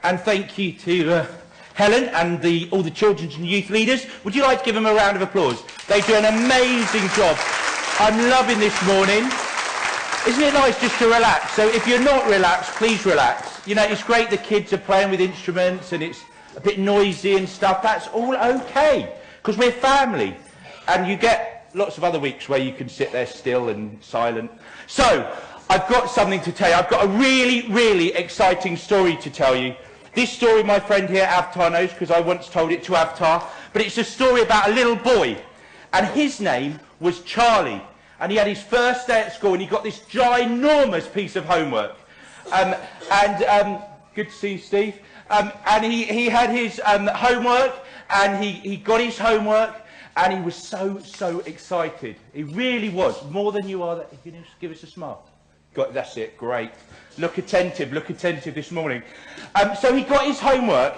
And thank you to Helen and all the children's and youth leaders. Would you like to give them a round of applause? They do an amazing job. I'm loving this morning. Isn't it nice just to relax? So if you're not relaxed, please relax. You know, it's great the kids are playing with instruments and it's a bit noisy and stuff. That's all okay, because we're family. And you get lots of other weeks where you can sit there still and silent. So, I've got something to tell you. I've got a really, really exciting story to tell you. This story my friend here, Avtar, knows, because I once told it to Avtar. But it's a story about a little boy. And his name was Charlie. And he had his first day at school, and he got this ginormous piece of homework. Good to see you, Steve. And he had his homework, and he got his homework, and he was so excited. He really was, more than you are. You know, give us a smile. That's it, great. Look attentive this morning. So he got his homework,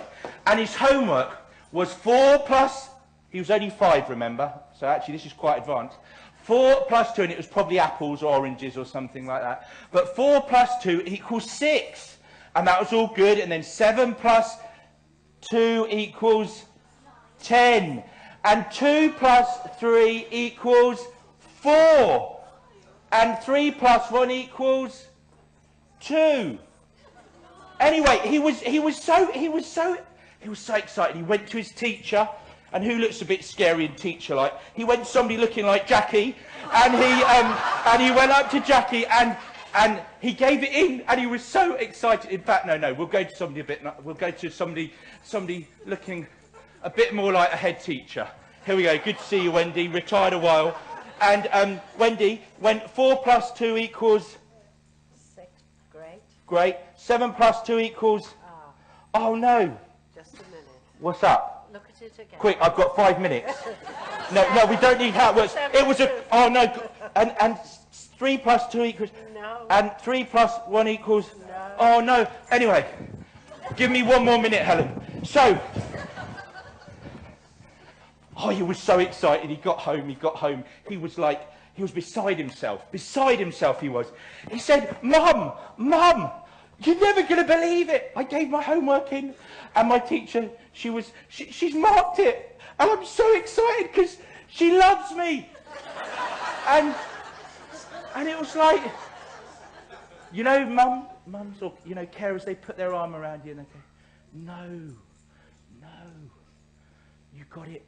and his homework was 4 plus, he was only 5, remember? So actually this is quite advanced. 4 plus 2, and it was probably apples or oranges or something like that. But 4 plus 2 equals 6. And that was all good. And then 7 plus 2 equals 10. And 2 plus 3 equals 4. And 3 plus 1 equals 2. Anyway, he was so excited. He went to his teacher, and who looks a bit scary and teacher-like? He went to somebody looking like Jackie, and he went up to Jackie, and he gave it in, and he was so excited. In fact, no, we'll go to somebody we'll go to somebody looking a bit more like a head teacher. Here we go. Good to see you, Wendy. Retired a while. And Wendy, when 4 plus 2 equals 6. Great. Great. 7 plus 2 equals. Oh no. Just a minute. What's up? Look at it again. Quick, I've got 5 minutes. No, we don't need how it works. It was a. Oh no. And 3 plus 2 equals. No. And 3 plus 1 equals. No. Oh no. Anyway, give me 1 more minute, Helen. So. Oh, he was so excited. He got home. He was beside himself. Beside himself he was. He said, Mum, you're never going to believe it. I gave my homework in, and my teacher, she's marked it. And I'm so excited because she loves me. And it was like, you know, mums or, you know, carers, they put their arm around you and they say, no, you got it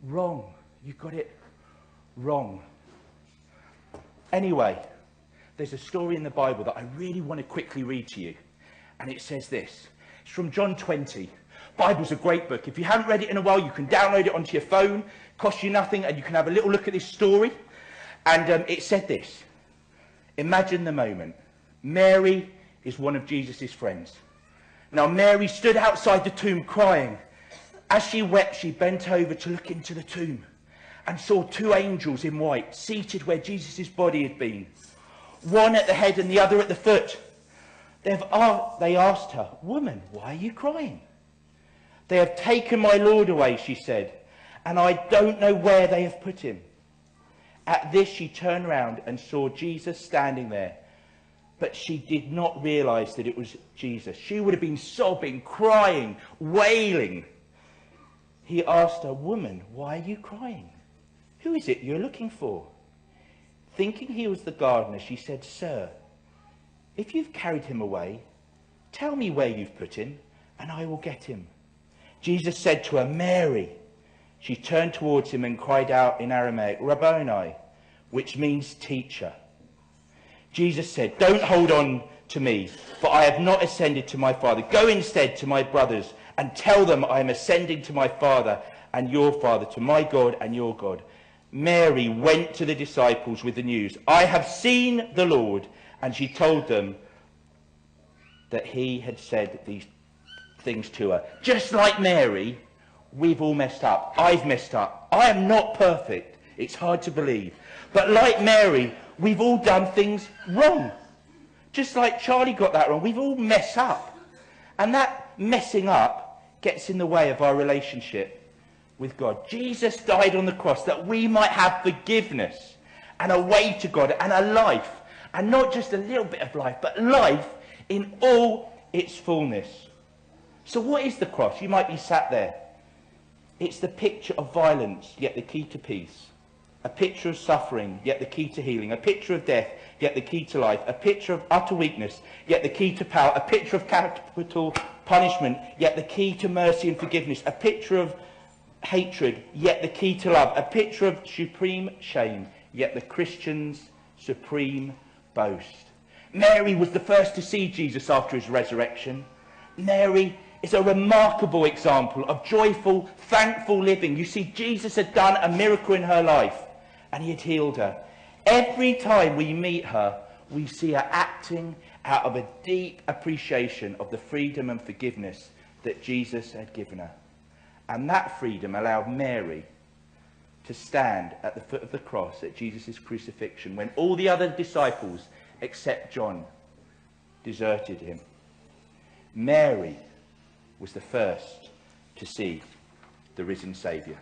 wrong. You got it wrong. Anyway, there's a story in the Bible that I really want to quickly read to you. And it says this. It's from John 20. Bible's a great book. If you haven't read it in a while, you can download it onto your phone. Costs you nothing, and you can have a little look at this story. And it said this. Imagine the moment. Mary is one of Jesus' friends. Now, Mary stood outside the tomb crying. As she wept, she bent over to look into the tomb and saw 2 angels in white seated where Jesus' body had been, one at the head and the other at the foot. They asked her, Woman, why are you crying? They have taken my Lord away, she said, and I don't know where they have put him. At this, she turned round and saw Jesus standing there, but she did not realize that it was Jesus. She would have been sobbing, crying, wailing. He asked her, Woman, why are you crying? Who is it you're looking for? Thinking he was the gardener, she said, Sir, if you've carried him away, tell me where you've put him, and I will get him. Jesus said to her, Mary. She turned towards him and cried out in Aramaic, Rabboni, which means teacher. Jesus said, Don't hold on to me, for I have not ascended to my Father. Go instead to my brothers and tell them I am ascending to my Father and your Father, to my God and your God. Mary went to the disciples with the news, I have seen the Lord. And she told them that he had said these things to her. Just like Mary, we've all messed up. I've messed up. I am not perfect. It's hard to believe. But like Mary, we've all done things wrong. Just like Charlie got that wrong. We've all messed up. And that messing up gets in the way of our relationship with God. Jesus died on the cross that we might have forgiveness and a way to God and a life. And not just a little bit of life, but life in all its fullness. So what is the cross? You might be sat there. It's the picture of violence, yet the key to peace. A picture of suffering, yet the key to healing. A picture of death, yet the key to life. A picture of utter weakness, yet the key to power. A picture of capital punishment, yet the key to mercy and forgiveness. A picture of hatred, yet the key to love. A picture of supreme shame, yet the Christian's supreme boast. Mary was the first to see Jesus after his resurrection. Mary is a remarkable example of joyful, thankful living. You see, Jesus had done a miracle in her life, and he had healed her. Every time we meet her, we see her acting out of a deep appreciation of the freedom and forgiveness that Jesus had given her. And that freedom allowed Mary to stand at the foot of the cross at Jesus' crucifixion when all the other disciples, except John, deserted him. Mary was the first to see the risen Saviour.